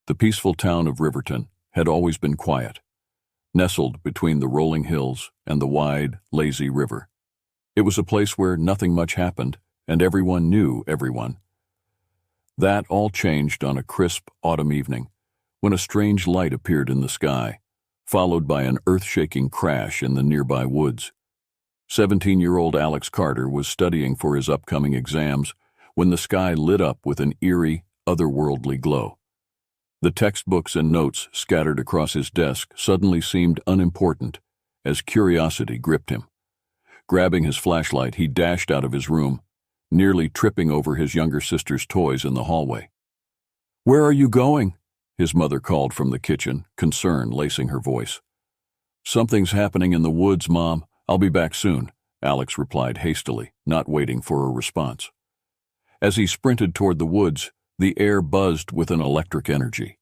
The peaceful town of Riverton had always been quiet, nestled between the rolling hills and the wide, lazy river. It was a place where nothing much happened, and everyone knew everyone. That all changed on a crisp autumn evening, when a strange light appeared in the sky, followed by an earth-shaking crash in the nearby woods. 17-year-old Alex Carter was studying for his upcoming exams when the sky lit up with an eerie, otherworldly glow. The textbooks and notes scattered across his desk suddenly seemed unimportant as curiosity gripped him. Grabbing his flashlight, he dashed out of his room, nearly tripping over his younger sister's toys in the hallway. "Where are you going?" his mother called from the kitchen, concern lacing her voice. "Something's happening in the woods, Mom. I'll be back soon," Alex replied hastily, not waiting for a response. As he sprinted toward the woods, the air buzzed with an electric energy.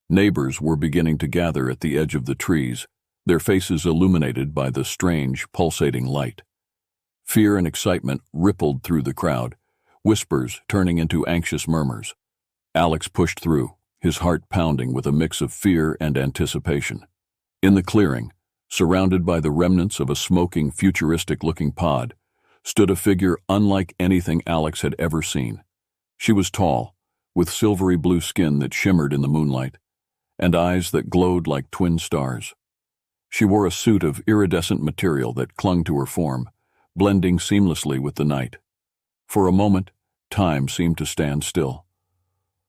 Neighbors were beginning to gather at the edge of the trees, their faces illuminated by the strange, pulsating light. Fear and excitement rippled through the crowd, whispers turning into anxious murmurs. Alex pushed through, his heart pounding with a mix of fear and anticipation. In the clearing, surrounded by the remnants of a smoking, futuristic-looking pod, stood a figure unlike anything Alex had ever seen. She was tall, with silvery blue skin that shimmered in the moonlight, and eyes that glowed like twin stars. She wore a suit of iridescent material that clung to her form, blending seamlessly with the night. For a moment, time seemed to stand still.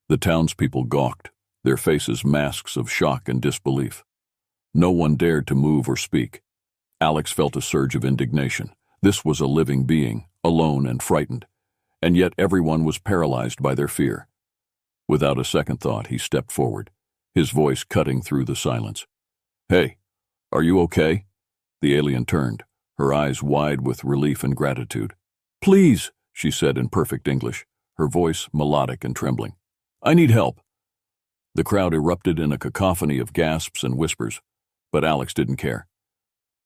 The townspeople gawked, their faces masks of shock and disbelief. No one dared to move or speak. Alex felt a surge of indignation. This was a living being, alone and frightened, and yet everyone was paralyzed by their fear. Without a second thought, he stepped forward, his voice cutting through the silence. "Hey, are you okay?" The alien turned, her eyes wide with relief and gratitude. "Please," she said in perfect English, her voice melodic and trembling. "I need help." The crowd erupted in a cacophony of gasps and whispers, but Alex didn't care.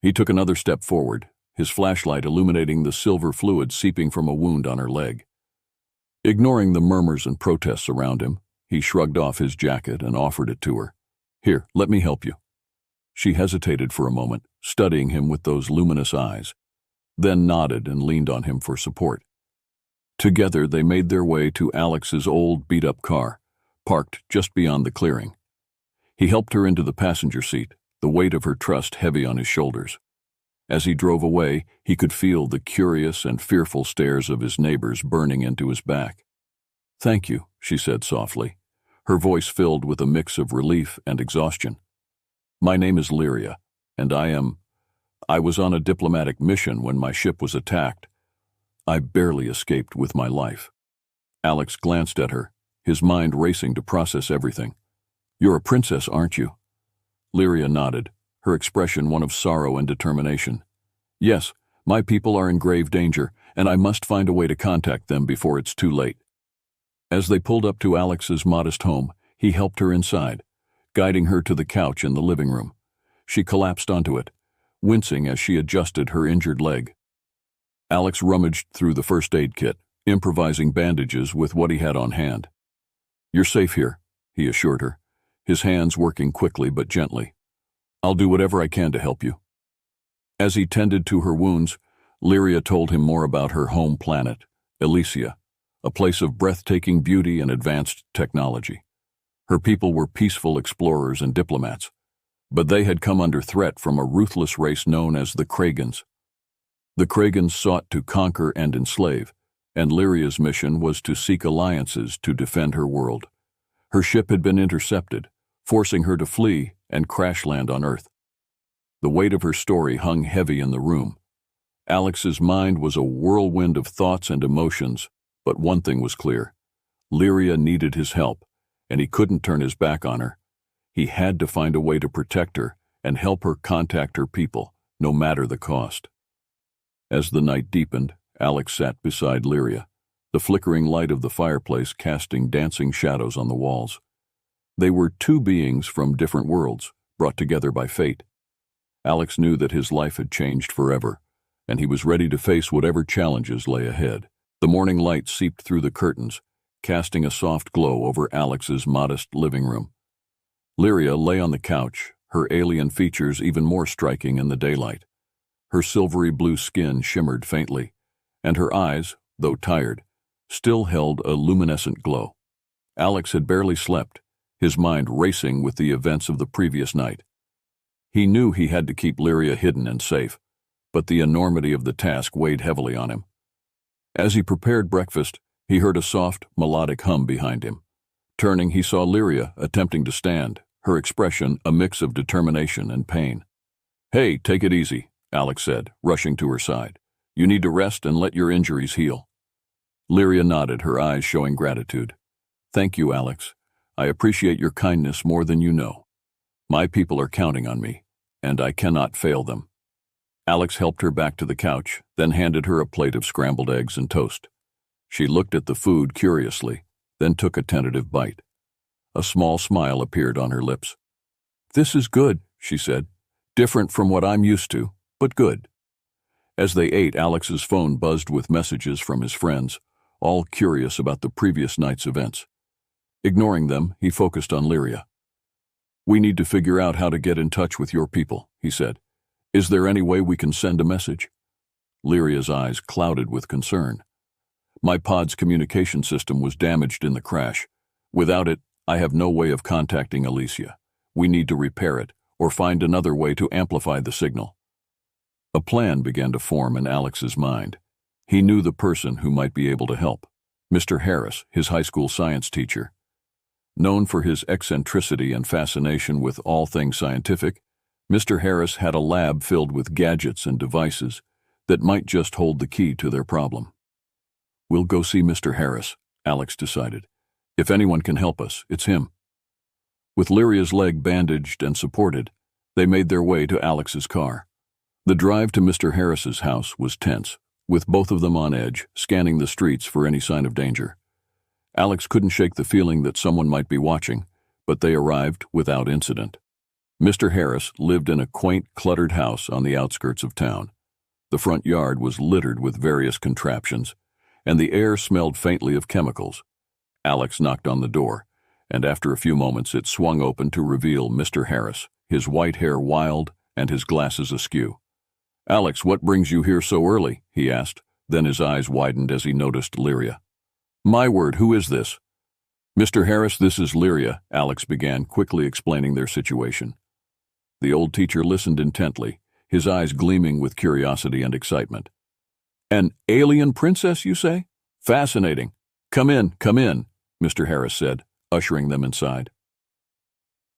He took another step forward, his flashlight illuminating the silver fluid seeping from a wound on her leg. Ignoring the murmurs and protests around him, he shrugged off his jacket and offered it to her. "Here, let me help you." She hesitated for a moment, studying him with those luminous eyes, then nodded and leaned on him for support. Together they made their way to Alex's old beat-up car, parked just beyond the clearing. He helped her into the passenger seat, the weight of her trust heavy on his shoulders. As he drove away, he could feel the curious and fearful stares of his neighbors burning into his back. "Thank you," she said softly, her voice filled with a mix of relief and exhaustion. "My name is Lyria, and I was on a diplomatic mission when my ship was attacked. I barely escaped with my life." Alex glanced at her, his mind racing to process everything. "You're a princess, aren't you?" Lyria nodded, her expression one of sorrow and determination. "Yes, my people are in grave danger, and I must find a way to contact them before it's too late." As they pulled up to Alex's modest home, he helped her inside, guiding her to the couch in the living room. She collapsed onto it, wincing as she adjusted her injured leg. Alex rummaged through the first aid kit, improvising bandages with what he had on hand. "You're safe here," he assured her, his hands working quickly but gently. "I'll do whatever I can to help you." As he tended to her wounds, Lyria told him more about her home planet, Elysia, a place of breathtaking beauty and advanced technology. Her people were peaceful explorers and diplomats, but they had come under threat from a ruthless race known as the Kragans. The Kragans sought to conquer and enslave, and Lyria's mission was to seek alliances to defend her world. Her ship had been intercepted, forcing her to flee and crash land on Earth. The weight of her story hung heavy in the room. Alex's mind was a whirlwind of thoughts and emotions, but one thing was clear. Lyria needed his help, and he couldn't turn his back on her. He had to find a way to protect her and help her contact her people, no matter the cost. As the night deepened, Alex sat beside Lyria, the flickering light of the fireplace casting dancing shadows on the walls. They were two beings from different worlds, brought together by fate. Alex knew that his life had changed forever, and he was ready to face whatever challenges lay ahead. The morning light seeped through the curtains, casting a soft glow over Alex's modest living room. Lyria lay on the couch, her alien features even more striking in the daylight. Her silvery blue skin shimmered faintly, and her eyes, though tired, still held a luminescent glow. Alex had barely slept, his mind racing with the events of the previous night. He knew he had to keep Lyria hidden and safe, but the enormity of the task weighed heavily on him. As he prepared breakfast, he heard a soft, melodic hum behind him. Turning, he saw Lyria attempting to stand, her expression a mix of determination and pain. "Hey, take it easy," Alex said, rushing to her side. "You need to rest and let your injuries heal." Lyria nodded, her eyes showing gratitude. "Thank you, Alex. I appreciate your kindness more than you know. My people are counting on me, and I cannot fail them." Alex helped her back to the couch, then handed her a plate of scrambled eggs and toast. She looked at the food curiously, then took a tentative bite. A small smile appeared on her lips. "This is good," she said. "Different from what I'm used to, but good." As they ate, Alex's phone buzzed with messages from his friends, all curious about the previous night's events. Ignoring them, he focused on Lyria. "We need to figure out how to get in touch with your people," he said. "Is there any way we can send a message?" Lyria's eyes clouded with concern. "My pod's communication system was damaged in the crash. Without it, I have no way of contacting Alicia. We need to repair it, or find another way to amplify the signal." A plan began to form in Alex's mind. He knew the person who might be able to help, Mr. Harris, his high school science teacher. Known for his eccentricity and fascination with all things scientific, Mr. Harris had a lab filled with gadgets and devices that might just hold the key to their problem. "We'll go see Mr. Harris," Alex decided. "If anyone can help us, it's him." With Lyria's leg bandaged and supported, they made their way to Alex's car. The drive to Mr. Harris's house was tense, with both of them on edge, scanning the streets for any sign of danger. Alex couldn't shake the feeling that someone might be watching, but they arrived without incident. Mr. Harris lived in a quaint, cluttered house on the outskirts of town. The front yard was littered with various contraptions, and the air smelled faintly of chemicals. Alex knocked on the door, and after a few moments it swung open to reveal Mr. Harris, his white hair wild and his glasses askew. "Alex, what brings you here so early?" he asked, then his eyes widened as he noticed Lyria. "My word, who is this?" "Mr. Harris, this is Lyria," Alex began, quickly explaining their situation. The old teacher listened intently, his eyes gleaming with curiosity and excitement. "An alien princess, you say? Fascinating. Come in, Mr. Harris said, ushering them inside.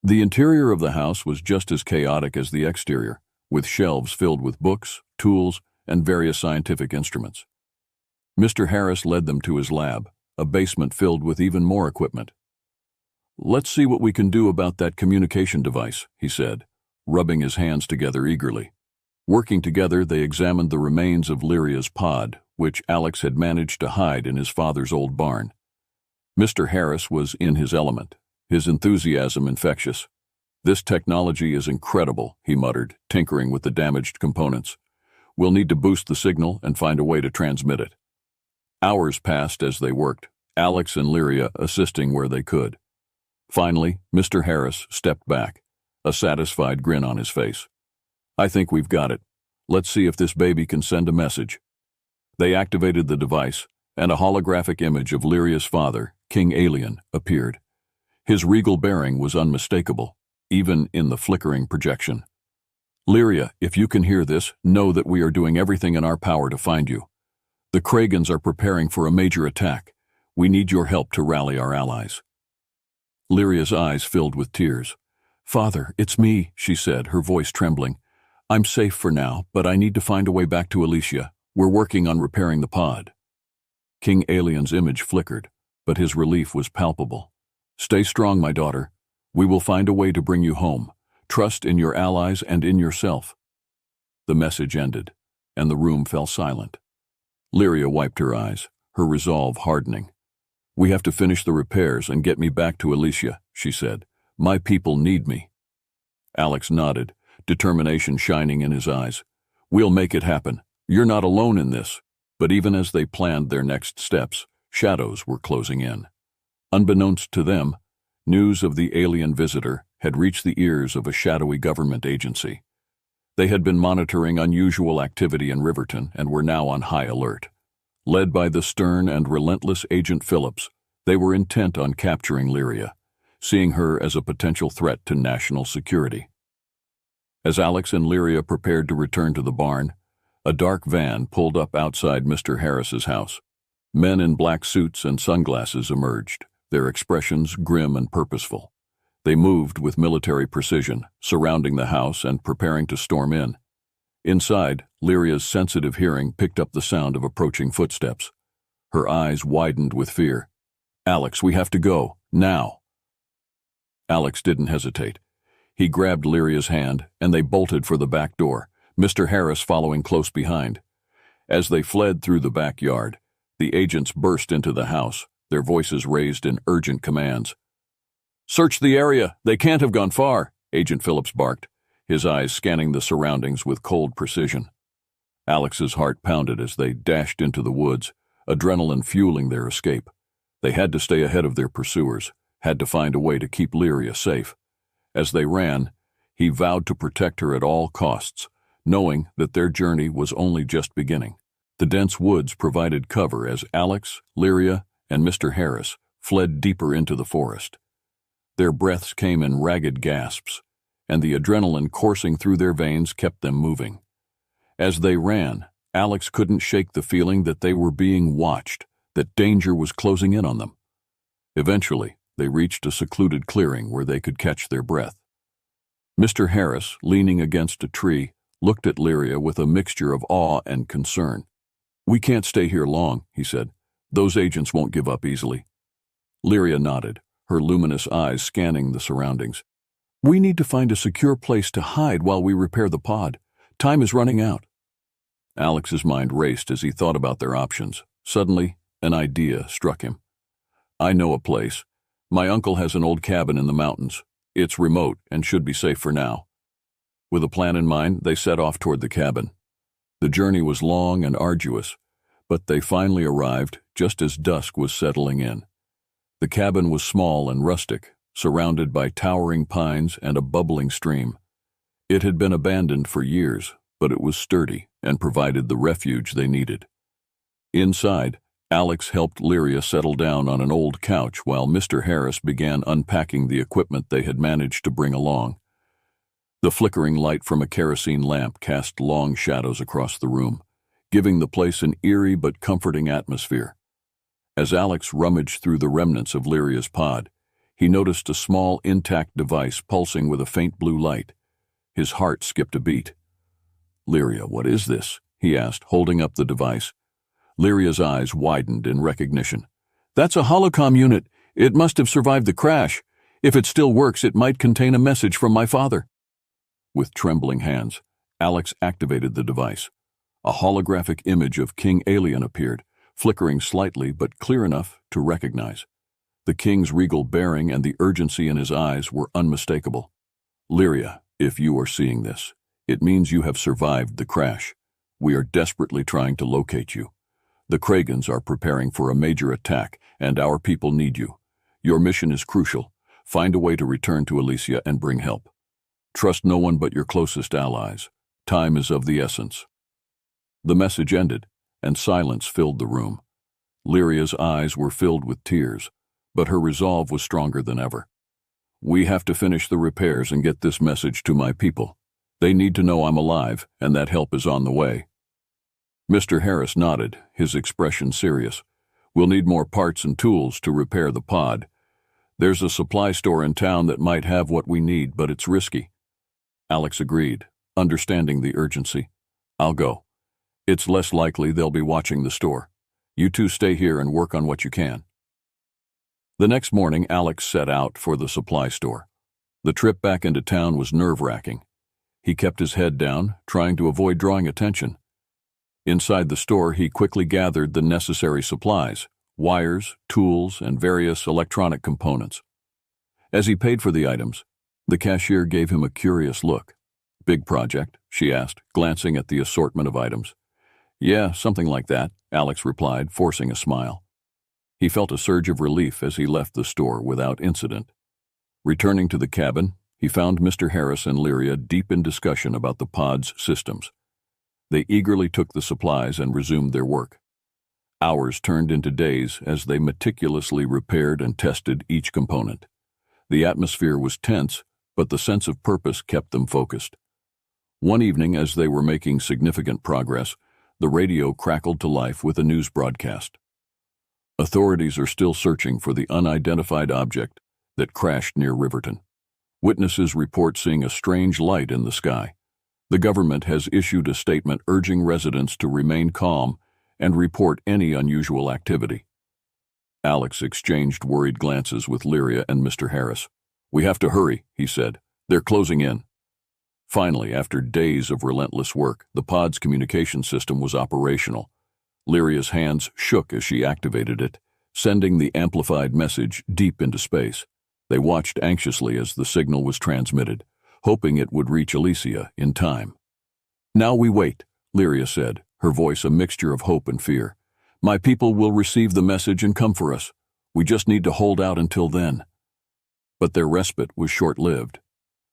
The interior of the house was just as chaotic as the exterior, with shelves filled with books, tools, and various scientific instruments. Mr. Harris led them to his lab, a basement filled with even more equipment. "Let's see what we can do about that communication device," he said, rubbing his hands together eagerly. Working together, they examined the remains of Lyria's pod, which Alex had managed to hide in his father's old barn. Mr. Harris was in his element, his enthusiasm infectious. "This technology is incredible," he muttered, tinkering with the damaged components. "We'll need to boost the signal and find a way to transmit it." Hours passed as they worked, Alex and Lyria assisting where they could. Finally, Mr. Harris stepped back, a satisfied grin on his face. "I think we've got it. Let's see if this baby can send a message." They activated the device, and a holographic image of Lyria's father, King Alien, appeared. His regal bearing was unmistakable, even in the flickering projection. "Lyria, if you can hear this, know that we are doing everything in our power to find you. The Kragans are preparing for a major attack. We need your help to rally our allies." Lyria's eyes filled with tears. "Father, it's me," she said, her voice trembling. "I'm safe for now, but I need to find a way back to Alicia. We're working on repairing the pod." King Alien's image flickered, but his relief was palpable. "Stay strong, my daughter. We will find a way to bring you home. Trust in your allies and in yourself." The message ended, and the room fell silent. Lyria wiped her eyes, her resolve hardening. "We have to finish the repairs and get me back to Alicia," she said. "My people need me." Alex nodded, determination shining in his eyes. "We'll make it happen. You're not alone in this." But even as they planned their next steps, shadows were closing in. Unbeknownst to them, news of the alien visitor had reached the ears of a shadowy government agency. They had been monitoring unusual activity in Riverton and were now on high alert. Led by the stern and relentless Agent Phillips, they were intent on capturing Lyria, seeing her as a potential threat to national security. As Alex and Lyria prepared to return to the barn, a dark van pulled up outside Mr. Harris's house. Men in black suits and sunglasses emerged, their expressions grim and purposeful. They moved with military precision, surrounding the house and preparing to storm in. Inside, Lyria's sensitive hearing picked up the sound of approaching footsteps. Her eyes widened with fear. "Alex, we have to go, now." Alex didn't hesitate. He grabbed Lyria's hand, and they bolted for the back door, Mr. Harris following close behind. As they fled through the backyard, the agents burst into the house, their voices raised in urgent commands. "Search the area! They can't have gone far!" Agent Phillips barked, his eyes scanning the surroundings with cold precision. Alex's heart pounded as they dashed into the woods, adrenaline fueling their escape. They had to stay ahead of their pursuers, had to find a way to keep Lyria safe. As they ran, he vowed to protect her at all costs, knowing that their journey was only just beginning. The dense woods provided cover as Alex, Lyria, and Mr. Harris fled deeper into the forest. Their breaths came in ragged gasps, and the adrenaline coursing through their veins kept them moving. As they ran, Alex couldn't shake the feeling that they were being watched, that danger was closing in on them. Eventually, they reached a secluded clearing where they could catch their breath. Mr. Harris, leaning against a tree, looked at Lyria with a mixture of awe and concern. "We can't stay here long," he said. "Those agents won't give up easily." Lyria nodded, her luminous eyes scanning the surroundings. "We need to find a secure place to hide while we repair the pod. Time is running out." Alex's mind raced as he thought about their options. Suddenly, an idea struck him. "I know a place. My uncle has an old cabin in the mountains. It's remote and should be safe for now." With a plan in mind, they set off toward the cabin. The journey was long and arduous, but they finally arrived just as dusk was settling in. The cabin was small and rustic, surrounded by towering pines and a bubbling stream. It had been abandoned for years, but it was sturdy and provided the refuge they needed. Inside, Alex helped Lyria settle down on an old couch while Mr. Harris began unpacking the equipment they had managed to bring along. The flickering light from a kerosene lamp cast long shadows across the room, giving the place an eerie but comforting atmosphere. As Alex rummaged through the remnants of Lyria's pod, he noticed a small, intact device pulsing with a faint blue light. His heart skipped a beat. "Lyria, what is this?" he asked, holding up the device. Lyria's eyes widened in recognition. "That's a holocom unit. It must have survived the crash. If it still works, it might contain a message from my father." With trembling hands, Alex activated the device. A holographic image of King Alien appeared, flickering slightly but clear enough to recognize. The king's regal bearing and the urgency in his eyes were unmistakable. "Lyria, if you are seeing this, it means you have survived the crash. We are desperately trying to locate you. The Kragans are preparing for a major attack, and our people need you. Your mission is crucial. Find a way to return to Elysia and bring help. Trust no one but your closest allies. Time is of the essence." The message ended, and silence filled the room. Lyria's eyes were filled with tears, but her resolve was stronger than ever. "We have to finish the repairs and get this message to my people. They need to know I'm alive, and that help is on the way." Mr. Harris nodded, his expression serious. "We'll need more parts and tools to repair the pod. There's a supply store in town that might have what we need, but it's risky." Alex agreed, understanding the urgency. "I'll go. It's less likely they'll be watching the store. You two stay here and work on what you can." The next morning, Alex set out for the supply store. The trip back into town was nerve-wracking. He kept his head down, trying to avoid drawing attention. Inside the store, he quickly gathered the necessary supplies, wires, tools, and various electronic components. As he paid for the items, the cashier gave him a curious look. "Big project?" she asked, glancing at the assortment of items. "Yeah, something like that," Alex replied, forcing a smile. He felt a surge of relief as he left the store without incident. Returning to the cabin, he found Mr. Harris and Lyria deep in discussion about the pod's systems. They eagerly took the supplies and resumed their work. Hours turned into days as they meticulously repaired and tested each component. The atmosphere was tense, but the sense of purpose kept them focused. One evening, as they were making significant progress, the radio crackled to life with a news broadcast. Authorities are still searching for the unidentified object that crashed near Riverton. Witnesses report seeing a strange light in the sky. The government has issued a statement urging residents to remain calm and report any unusual activity. Alex exchanged worried glances with Lyria and Mr. Harris. "We have to hurry," he said. "They're closing in." Finally, after days of relentless work, the pod's communication system was operational. Lyria's hands shook as she activated it, sending the amplified message deep into space. They watched anxiously as the signal was transmitted, hoping it would reach Alicia in time. "Now we wait," Lyria said, her voice a mixture of hope and fear. "My people will receive the message and come for us. We just need to hold out until then." But their respite was short-lived.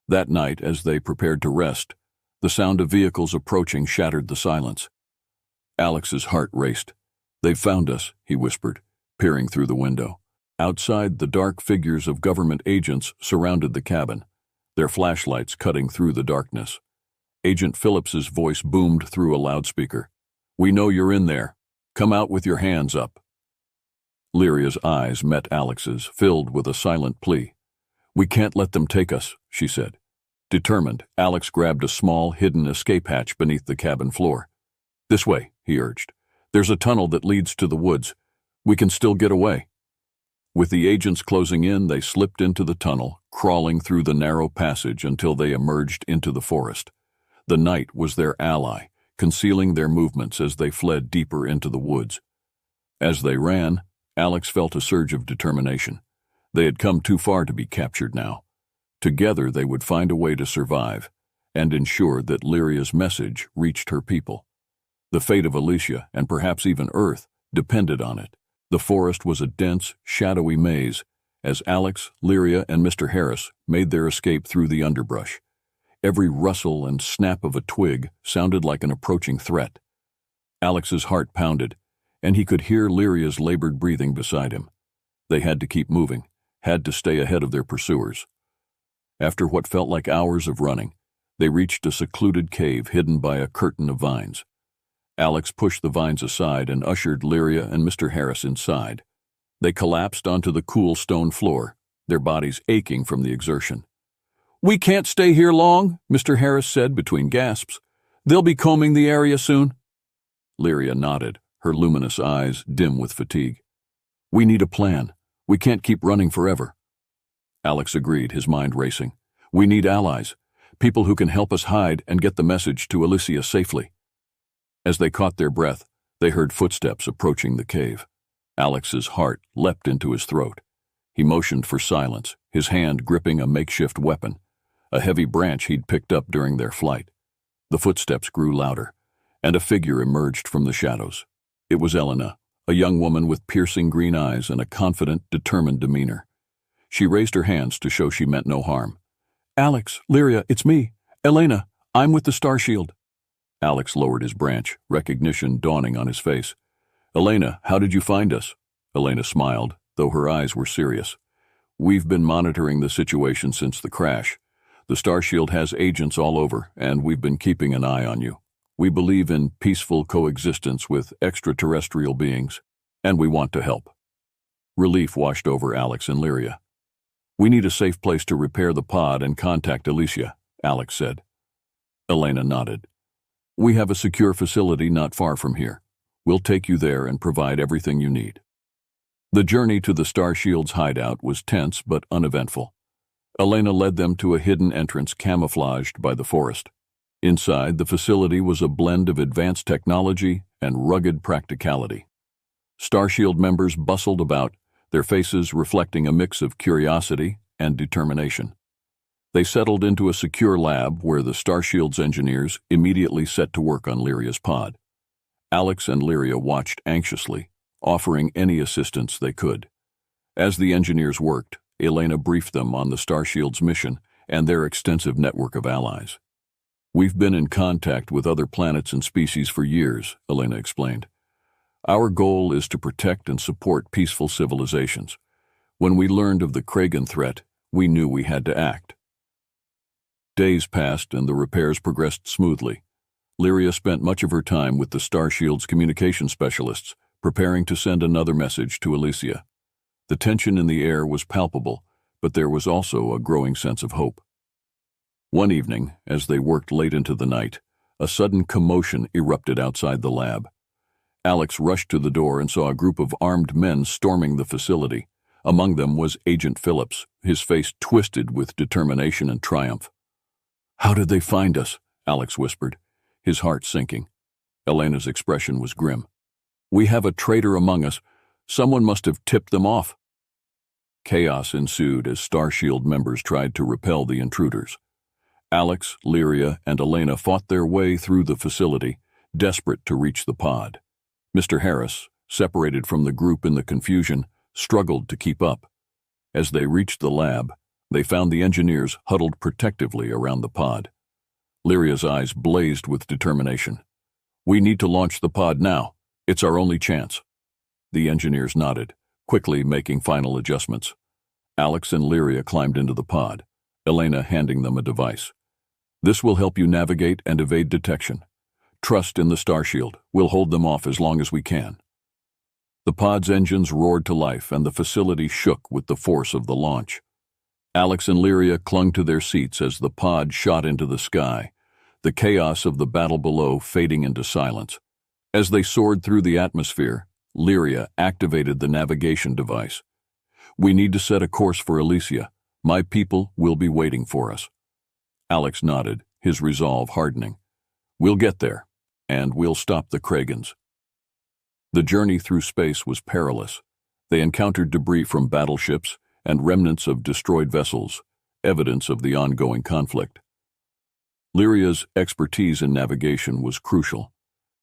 That night, as they prepared to rest, the sound of vehicles approaching shattered the silence. Alex's heart raced. "They've found us," he whispered, peering through the window. Outside, the dark figures of government agents surrounded the cabin, their flashlights cutting through the darkness. Agent Phillips's voice boomed through a loudspeaker. "We know you're in there. Come out with your hands up." Lyria's eyes met Alex's, filled with a silent plea. "We can't let them take us," she said. Determined, Alex grabbed a small, hidden escape hatch beneath the cabin floor. "This way," he urged. "There's a tunnel that leads to the woods. We can still get away." With the agents closing in, they slipped into the tunnel, crawling through the narrow passage until they emerged into the forest. The night was their ally, concealing their movements as they fled deeper into the woods. As they ran, Alex felt a surge of determination. They had come too far to be captured now. Together they would find a way to survive and ensure that Lyria's message reached her people. The fate of Alicia, and perhaps even Earth, depended on it. The forest was a dense, shadowy maze as Alex, Lyria, and Mr. Harris made their escape through the underbrush. Every rustle and snap of a twig sounded like an approaching threat. Alex's heart pounded, and he could hear Lyria's labored breathing beside him. They had to keep moving, had to stay ahead of their pursuers. After what felt like hours of running, they reached a secluded cave hidden by a curtain of vines. Alex pushed the vines aside and ushered Lyria and Mr. Harris inside. They collapsed onto the cool stone floor, their bodies aching from the exertion. "We can't stay here long," Mr. Harris said between gasps. "They'll be combing the area soon." Lyria nodded, her luminous eyes dim with fatigue. "We need a plan. We can't keep running forever." Alex agreed, his mind racing. "We need allies, people who can help us hide and get the message to Alicia safely." As they caught their breath, they heard footsteps approaching the cave. Alex's heart leapt into his throat. He motioned for silence, his hand gripping a makeshift weapon, a heavy branch he'd picked up during their flight. The footsteps grew louder, and a figure emerged from the shadows. It was Elena, a young woman with piercing green eyes and a confident, determined demeanor. She raised her hands to show she meant no harm. "Alex, Lyria, it's me. Elena, I'm with the Star Shield." Alex lowered his branch, recognition dawning on his face. "Elena, how did you find us?" Elena smiled, though her eyes were serious. "We've been monitoring the situation since the crash. The Star Shield has agents all over, and we've been keeping an eye on you. We believe in peaceful coexistence with extraterrestrial beings, and we want to help." Relief washed over Alex and Lyria. "We need a safe place to repair the pod and contact Alicia," Alex said. Elena nodded. "We have a secure facility not far from here. We'll take you there and provide everything you need." The journey to the Star Shield's hideout was tense but uneventful. Elena led them to a hidden entrance camouflaged by the forest. Inside, the facility was a blend of advanced technology and rugged practicality. Star Shield members bustled about, their faces reflecting a mix of curiosity and determination. They settled into a secure lab where the Star Shield's engineers immediately set to work on Lyria's pod. Alex and Lyria watched anxiously, offering any assistance they could. As the engineers worked, Elena briefed them on the Star Shield's mission and their extensive network of allies. "We've been in contact with other planets and species for years," Elena explained. "Our goal is to protect and support peaceful civilizations. When we learned of the Kragan threat, we knew we had to act." Days passed and the repairs progressed smoothly. Lyria spent much of her time with the Starshield's communication specialists, preparing to send another message to Elysia. The tension in the air was palpable, but there was also a growing sense of hope. One evening, as they worked late into the night, a sudden commotion erupted outside the lab. Alex rushed to the door and saw a group of armed men storming the facility. Among them was Agent Phillips, his face twisted with determination and triumph. "How did they find us?" Alex whispered, his heart sinking. Elena's expression was grim. "We have a traitor among us. Someone must have tipped them off." Chaos ensued as Starshield members tried to repel the intruders. Alex, Lyria, and Elena fought their way through the facility, desperate to reach the pod. Mr. Harris, separated from the group in the confusion, struggled to keep up. As they reached the lab, they found the engineers huddled protectively around the pod. Lyria's eyes blazed with determination. "We need to launch the pod now. It's our only chance." The engineers nodded, quickly making final adjustments. Alex and Lyria climbed into the pod, Elena handing them a device. "This will help you navigate and evade detection. Trust in the Starshield. We'll hold them off as long as we can." The pod's engines roared to life and the facility shook with the force of the launch. Alex and Lyria clung to their seats as the pod shot into the sky, the chaos of the battle below fading into silence. As they soared through the atmosphere, Lyria activated the navigation device. "We need to set a course for Elysia. My people will be waiting for us." Alex nodded, his resolve hardening. "We'll get there, and we'll stop the Kragans." The journey through space was perilous. They encountered debris from battleships and remnants of destroyed vessels, evidence of the ongoing conflict. Lyria's expertise in navigation was crucial,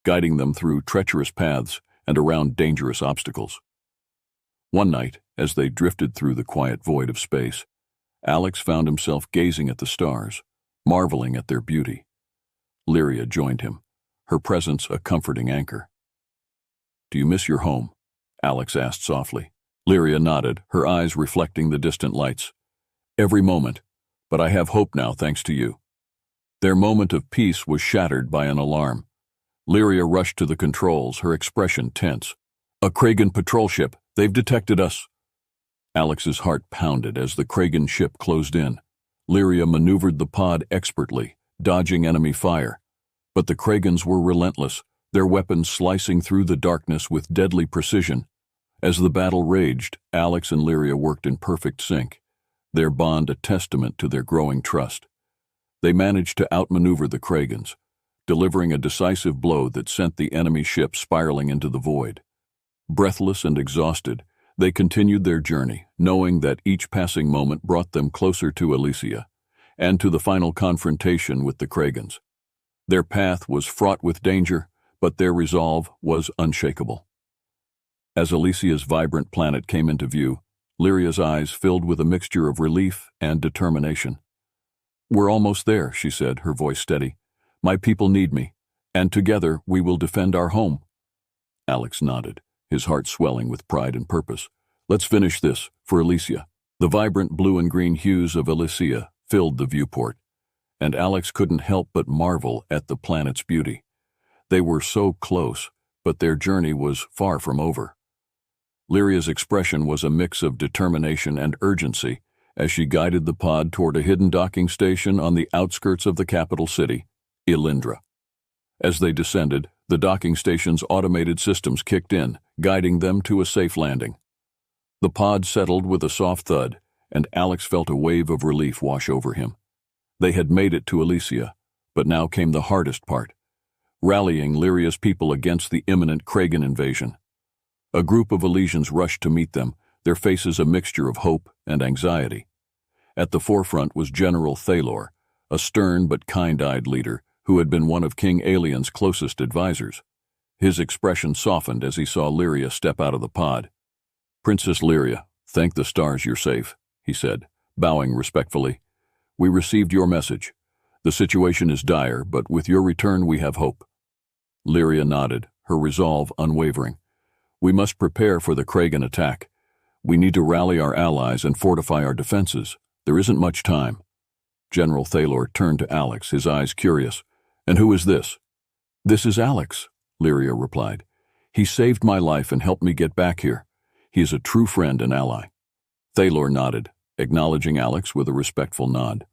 guiding them through treacherous paths and around dangerous obstacles. One night, as they drifted through the quiet void of space, Alex found himself gazing at the stars, marveling at their beauty. Lyria joined him, her presence a comforting anchor. "Do you miss your home?" Alex asked softly. Lyria nodded, her eyes reflecting the distant lights. "Every moment, but I have hope now thanks to you." Their moment of peace was shattered by an alarm. Lyria rushed to the controls, her expression tense. "A Kragan patrol ship. They've detected us." Alex's heart pounded as the Kragan ship closed in. Lyria maneuvered the pod expertly, dodging enemy fire. But the Kragans were relentless, their weapons slicing through the darkness with deadly precision. As the battle raged, Alex and Lyria worked in perfect sync, their bond a testament to their growing trust. They managed to outmaneuver the Kragans, delivering a decisive blow that sent the enemy ship spiraling into the void. Breathless and exhausted, they continued their journey, knowing that each passing moment brought them closer to Elysia, and to the final confrontation with the Kragans. Their path was fraught with danger, but their resolve was unshakable. As Elysia's vibrant planet came into view, Lyria's eyes filled with a mixture of relief and determination. "We're almost there," she said, her voice steady. "My people need me, and together we will defend our home." Alex nodded, his heart swelling with pride and purpose. "Let's finish this, for Elysia." The vibrant blue and green hues of Elysia filled the viewport, and Alex couldn't help but marvel at the planet's beauty. They were so close, but their journey was far from over. Lyria's expression was a mix of determination and urgency as she guided the pod toward a hidden docking station on the outskirts of the capital city, Elindra. As they descended, the docking station's automated systems kicked in, guiding them to a safe landing. The pod settled with a soft thud, and Alex felt a wave of relief wash over him. They had made it to Elysia, but now came the hardest part, rallying Lyria's people against the imminent Kragan invasion. A group of Elysians rushed to meet them, their faces a mixture of hope and anxiety. At the forefront was General Thalor, a stern but kind-eyed leader who had been one of King Alien's closest advisors. His expression softened as he saw Lyria step out of the pod. "Princess Lyria, thank the stars you're safe," he said, bowing respectfully. We received your message. The situation is dire, but with your return we have hope. Lyria nodded, her resolve unwavering. We must prepare for the Kragan attack. We need to rally our allies and fortify our defenses. There isn't much time. General Thalor turned to Alex, his eyes curious. And who is this? This is Alex, Lyria replied. He saved my life and helped me get back here. He is a true friend and ally. Thalor nodded, acknowledging Alex with a respectful nod.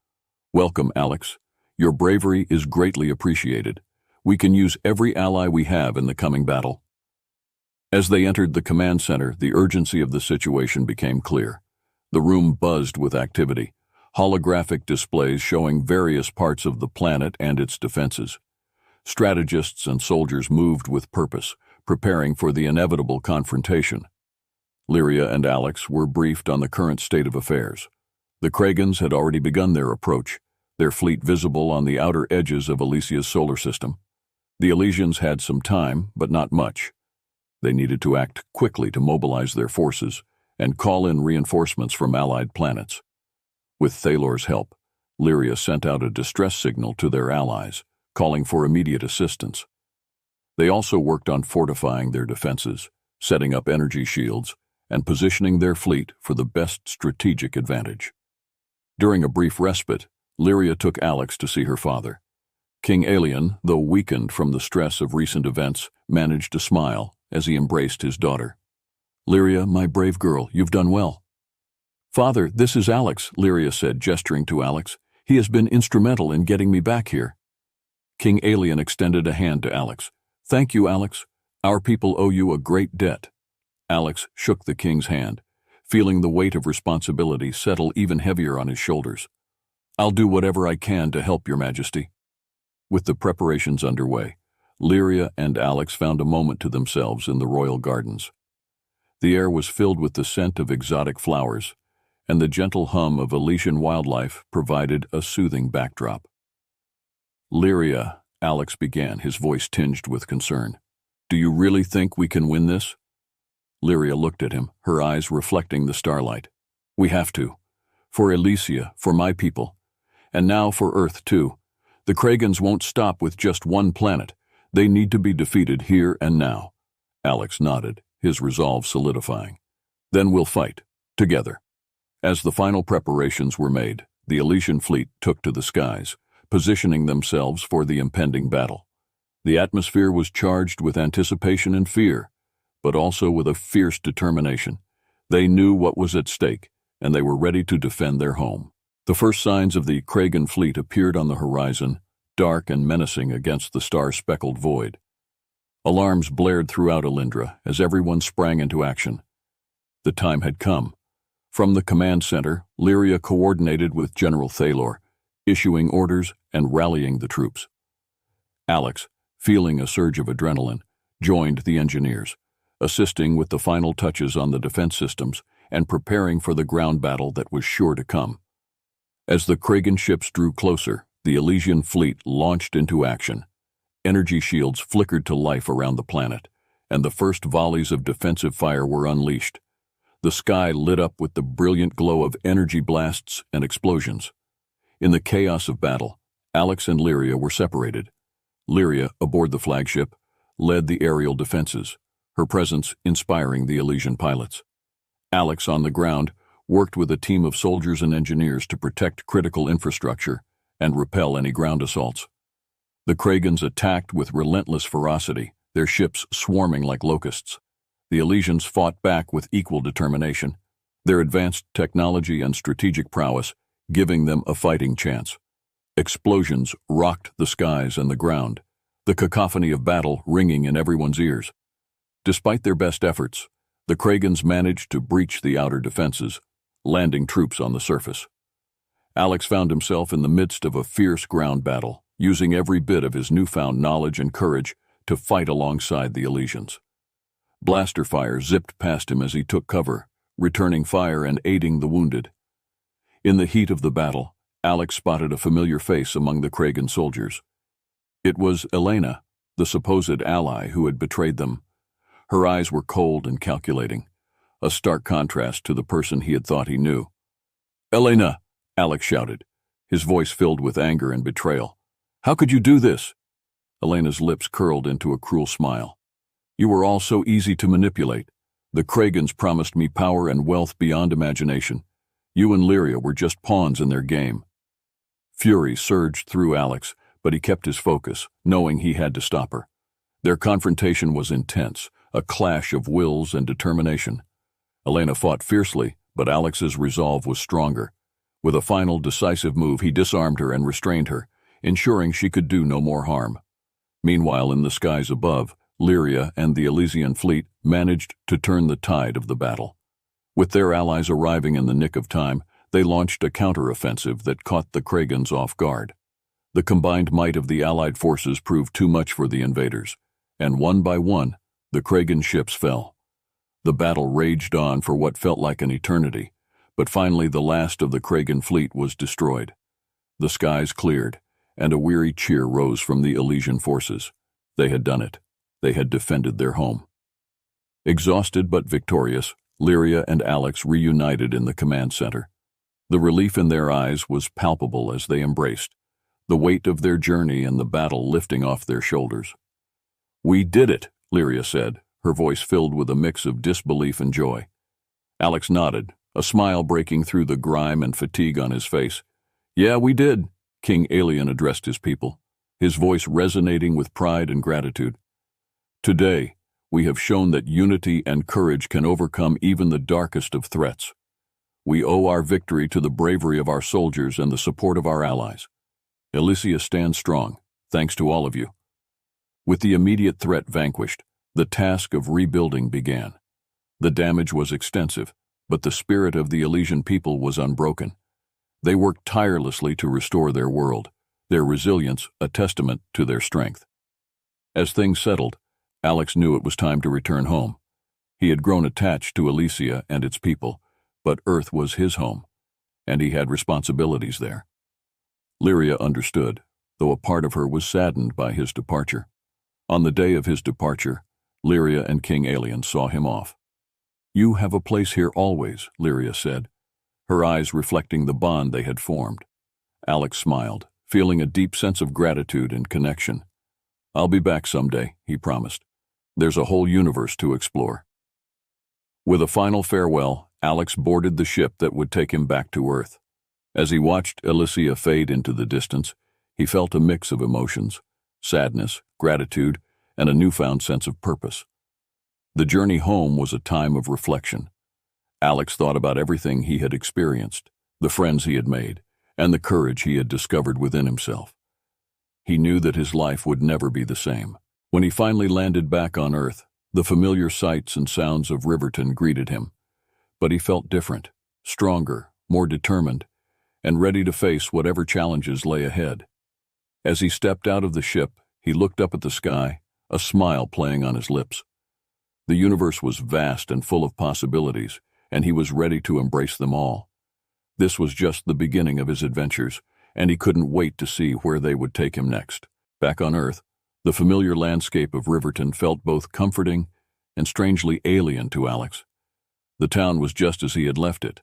Welcome, Alex. Your bravery is greatly appreciated. We can use every ally we have in the coming battle. As they entered the command center, the urgency of the situation became clear. The room buzzed with activity, holographic displays showing various parts of the planet and its defenses. Strategists and soldiers moved with purpose, preparing for the inevitable confrontation. Lyria and Alex were briefed on the current state of affairs. The Kragans had already begun their approach, their fleet visible on the outer edges of Alicia's solar system. The Elysians had some time, but not much. They needed to act quickly to mobilize their forces and call in reinforcements from allied planets. With Thalor's help, Lyria sent out a distress signal to their allies, calling for immediate assistance. They also worked on fortifying their defenses, setting up energy shields, and positioning their fleet for the best strategic advantage. During a brief respite, Lyria took Alex to see her father. King Alien, though weakened from the stress of recent events, managed to smile as he embraced his daughter. Lyria, my brave girl, you've done well. Father, this is Alex, Lyria said, gesturing to Alex. He has been instrumental in getting me back here. King Alien extended a hand to Alex. Thank you, Alex. Our people owe you a great debt. Alex shook the king's hand, feeling the weight of responsibility settle even heavier on his shoulders. I'll do whatever I can to help your majesty. With the preparations underway, Lyria and Alex found a moment to themselves in the royal gardens. The air was filled with the scent of exotic flowers, and the gentle hum of Elysian wildlife provided a soothing backdrop. Lyria, Alex began, his voice tinged with concern. Do you really think we can win this? Lyria looked at him, her eyes reflecting the starlight. We have to. For Elysia, for my people. And now for Earth, too. The Kragans won't stop with just one planet. They need to be defeated here and now. Alex nodded, his resolve solidifying. Then we'll fight, together. As the final preparations were made, the Elysian fleet took to the skies, positioning themselves for the impending battle. The atmosphere was charged with anticipation and fear, but also with a fierce determination. They knew what was at stake, and they were ready to defend their home. The first signs of the Kragan fleet appeared on the horizon, dark and menacing against the star-speckled void. Alarms blared throughout Alindra as everyone sprang into action. The time had come. From the command center, Lyria coordinated with General Thalor, issuing orders and rallying the troops. Alex, feeling a surge of adrenaline, joined the engineers, assisting with the final touches on the defense systems and preparing for the ground battle that was sure to come. As the Kragan ships drew closer, the Elysian fleet launched into action. Energy shields flickered to life around the planet, and the first volleys of defensive fire were unleashed. The sky lit up with the brilliant glow of energy blasts and explosions. In the chaos of battle, Alex and Lyria were separated. Lyria, aboard the flagship, led the aerial defenses, her presence inspiring the Elysian pilots. Alex, on the ground, worked with a team of soldiers and engineers to protect critical infrastructure and repel any ground assaults. The Kragans attacked with relentless ferocity, their ships swarming like locusts. The Elysians fought back with equal determination, their advanced technology and strategic prowess giving them a fighting chance. Explosions rocked the skies and the ground, the cacophony of battle ringing in everyone's ears. Despite their best efforts, the Kragans managed to breach the outer defenses, landing troops on the surface. Alex found himself in the midst of a fierce ground battle, using every bit of his newfound knowledge and courage to fight alongside the Elysians. Blaster fire zipped past him as he took cover, returning fire and aiding the wounded. In the heat of the battle, Alex spotted a familiar face among the Kragan soldiers. It was Elena, the supposed ally who had betrayed them. Her eyes were cold and calculating, a stark contrast to the person he had thought he knew. "Elena!" Alex shouted. his voice filled with anger and betrayal. "How could you do this?" Elena's lips curled into a cruel smile. "You were all so easy to manipulate. The Kragans promised me power and wealth beyond imagination. You and Lyria were just pawns in their game." Fury surged through Alex, but he kept his focus, knowing he had to stop her. Their confrontation was intense, a clash of wills and determination. Elena fought fiercely, but Alex's resolve was stronger. With a final decisive move, he disarmed her and restrained her, ensuring she could do no more harm. Meanwhile, in the skies above, Lyria and the Elysian fleet managed to turn the tide of the battle. With their allies arriving in the nick of time, they launched a counteroffensive that caught the Kragans off guard. The combined might of the Allied forces proved too much for the invaders, and one by one, the Kragan ships fell. The battle raged on for what felt like an eternity, but finally the last of the Kragan fleet was destroyed. The skies cleared, and a weary cheer rose from the Elysian forces. They had done it. They had defended their home. Exhausted but victorious, Lyria and Alex reunited in the command center. The relief in their eyes was palpable as they embraced, the weight of their journey and the battle lifting off their shoulders. "We did it," Lyria said, her voice filled with a mix of disbelief and joy. Alex nodded, a smile breaking through the grime and fatigue on his face. "Yeah, we did," King Alien addressed his people, his voice resonating with pride and gratitude. "Today, we have shown that unity and courage can overcome even the darkest of threats. We owe our victory to the bravery of our soldiers and the support of our allies. Elysia stands strong, thanks to all of you." With the immediate threat vanquished, the task of rebuilding began. The damage was extensive, but the spirit of the Elysian people was unbroken. They worked tirelessly to restore their world, their resilience a testament to their strength. As things settled, Alex knew it was time to return home. He had grown attached to Elysia and its people, but Earth was his home, and he had responsibilities there. Lyria understood, though a part of her was saddened by his departure. On the day of his departure, Lyria and King Alien saw him off. "You have a place here always," Lyria said, her eyes reflecting the bond they had formed. Alex smiled, feeling a deep sense of gratitude and connection. "I'll be back someday," he promised. "There's a whole universe to explore." With a final farewell, Alex boarded the ship that would take him back to Earth. As he watched Elysia fade into the distance, he felt a mix of emotions: sadness, gratitude, and a newfound sense of purpose. The journey home was a time of reflection. Alex thought about everything he had experienced, the friends he had made, and the courage he had discovered within himself. He knew that his life would never be the same. When he finally landed back on Earth, the familiar sights and sounds of Riverton greeted him. But he felt different, stronger, more determined, and ready to face whatever challenges lay ahead. As he stepped out of the ship, he looked up at the sky, a smile playing on his lips. The universe was vast and full of possibilities, and he was ready to embrace them all. This was just the beginning of his adventures, and he couldn't wait to see where they would take him next. Back on Earth, the familiar landscape of Riverton felt both comforting and strangely alien to Alex. The town was just as he had left it,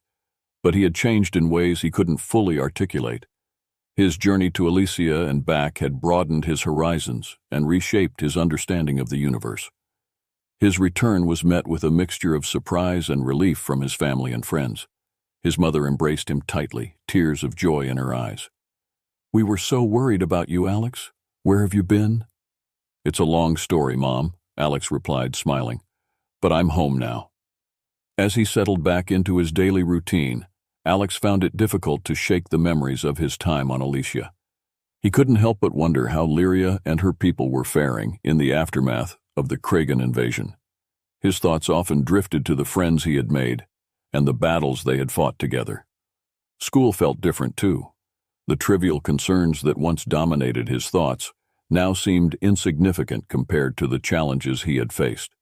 but he had changed in ways he couldn't fully articulate. His journey to Elysia and back had broadened his horizons and reshaped his understanding of the universe. His return was met with a mixture of surprise and relief from his family and friends. His mother embraced him tightly, tears of joy in her eyes. "We were so worried about you, Alex. Where have you been?" "It's a long story, Mom," Alex replied, smiling. "But I'm home now." As he settled back into his daily routine, Alex found it difficult to shake the memories of his time on Elysia. He couldn't help but wonder how Lyria and her people were faring in the aftermath of the Kragan invasion. His thoughts often drifted to the friends he had made and the battles they had fought together. School felt different too. The trivial concerns that once dominated his thoughts now seemed insignificant compared to the challenges he had faced.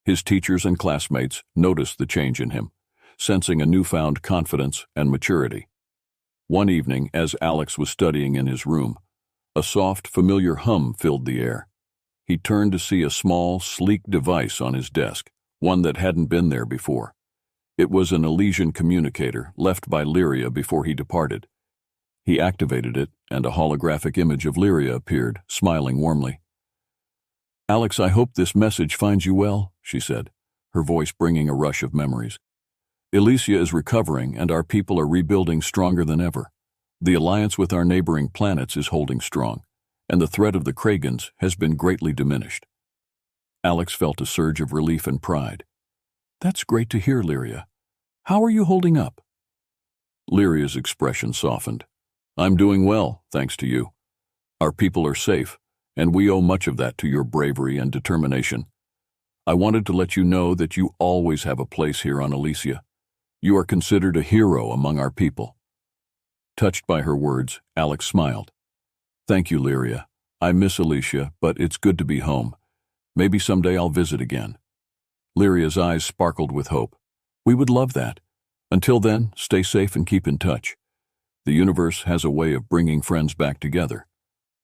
His teachers and classmates noticed the change in him, sensing a newfound confidence and maturity. One evening, as Alex was studying in his room, a soft, familiar hum filled the air. He turned to see a small, sleek device on his desk, one that hadn't been there before. It was an Elysian communicator left by Lyria before he departed. He activated it, and a holographic image of Lyria appeared, smiling warmly. "Alex, I hope this message finds you well," she said, her voice bringing a rush of memories. "Elysia is recovering, and our people are rebuilding stronger than ever. The alliance with our neighboring planets is holding strong, and the threat of the Kragans has been greatly diminished." Alex felt a surge of relief and pride. "That's great to hear, Lyria. How are you holding up?" Lyria's expression softened. "I'm doing well, thanks to you. Our people are safe, and we owe much of that to your bravery and determination. I wanted to let you know that you always have a place here on Elysia. You are considered a hero among our people." Touched by her words, Alex smiled. "Thank you, Lyria. I miss Elysia, but it's good to be home. Maybe someday I'll visit again." Lyria's eyes sparkled with hope. "We would love that. Until then, stay safe and keep in touch. The universe has a way of bringing friends back together."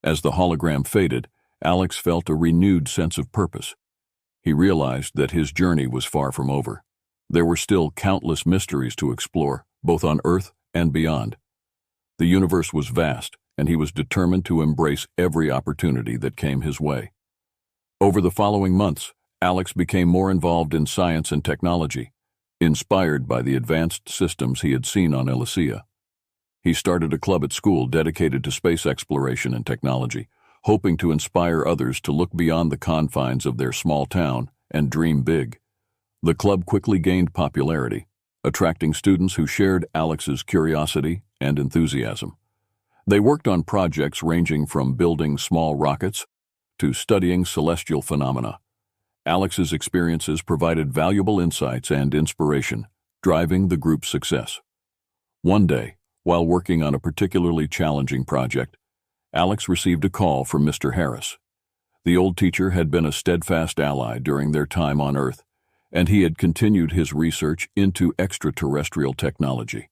As the hologram faded, Alex felt a renewed sense of purpose. He realized that his journey was far from over. There were still countless mysteries to explore, both on Earth and beyond. The universe was vast, and he was determined to embrace every opportunity that came his way. Over the following months, Alex became more involved in science and technology, inspired by the advanced systems he had seen on Elysia. He started a club at school dedicated to space exploration and technology, hoping to inspire others to look beyond the confines of their small town and dream big. The club quickly gained popularity, attracting students who shared Alex's curiosity and enthusiasm. They worked on projects ranging from building small rockets to studying celestial phenomena. Alex's experiences provided valuable insights and inspiration, driving the group's success. One day, while working on a particularly challenging project, Alex received a call from Mr. Harris. The old teacher had been a steadfast ally during their time on Earth, and he had continued his research into extraterrestrial technology.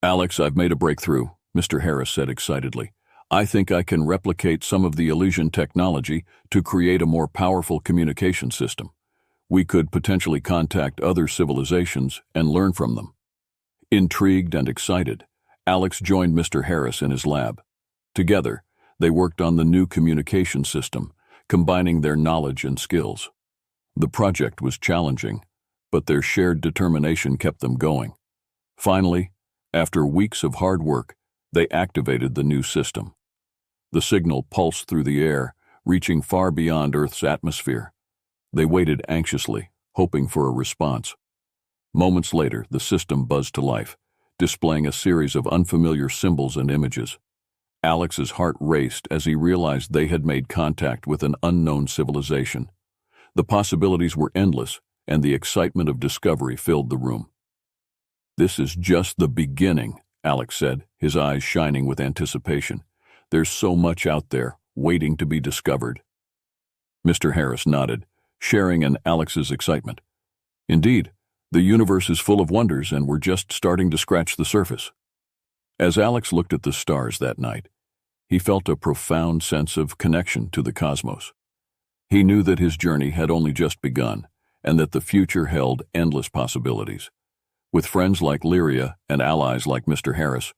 "Alex, I've made a breakthrough," Mr. Harris said excitedly. "I think I can replicate some of the Elysian technology to create a more powerful communication system. We could potentially contact other civilizations and learn from them." Intrigued and excited, Alex joined Mr. Harris in his lab. Together, they worked on the new communication system, combining their knowledge and skills. The project was challenging, but their shared determination kept them going. Finally, after weeks of hard work, they activated the new system. The signal pulsed through the air, reaching far beyond Earth's atmosphere. They waited anxiously, hoping for a response. Moments later, the system buzzed to life, displaying a series of unfamiliar symbols and images. Alex's heart raced as he realized they had made contact with an unknown civilization. The possibilities were endless, and the excitement of discovery filled the room. "This is just the beginning," Alex said, his eyes shining with anticipation. "There's so much out there, waiting to be discovered." Mr. Harris nodded, sharing in Alex's excitement. "Indeed, the universe is full of wonders, and we're just starting to scratch the surface." As Alex looked at the stars that night, he felt a profound sense of connection to the cosmos. He knew that his journey had only just begun, and that the future held endless possibilities. With friends like Lyria and allies like Mr. Harris,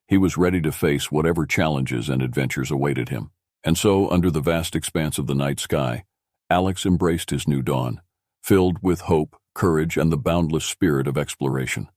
he was ready to face whatever challenges and adventures awaited him. And so, under the vast expanse of the night sky, Alex embraced his new dawn, filled with hope, courage, and the boundless spirit of exploration.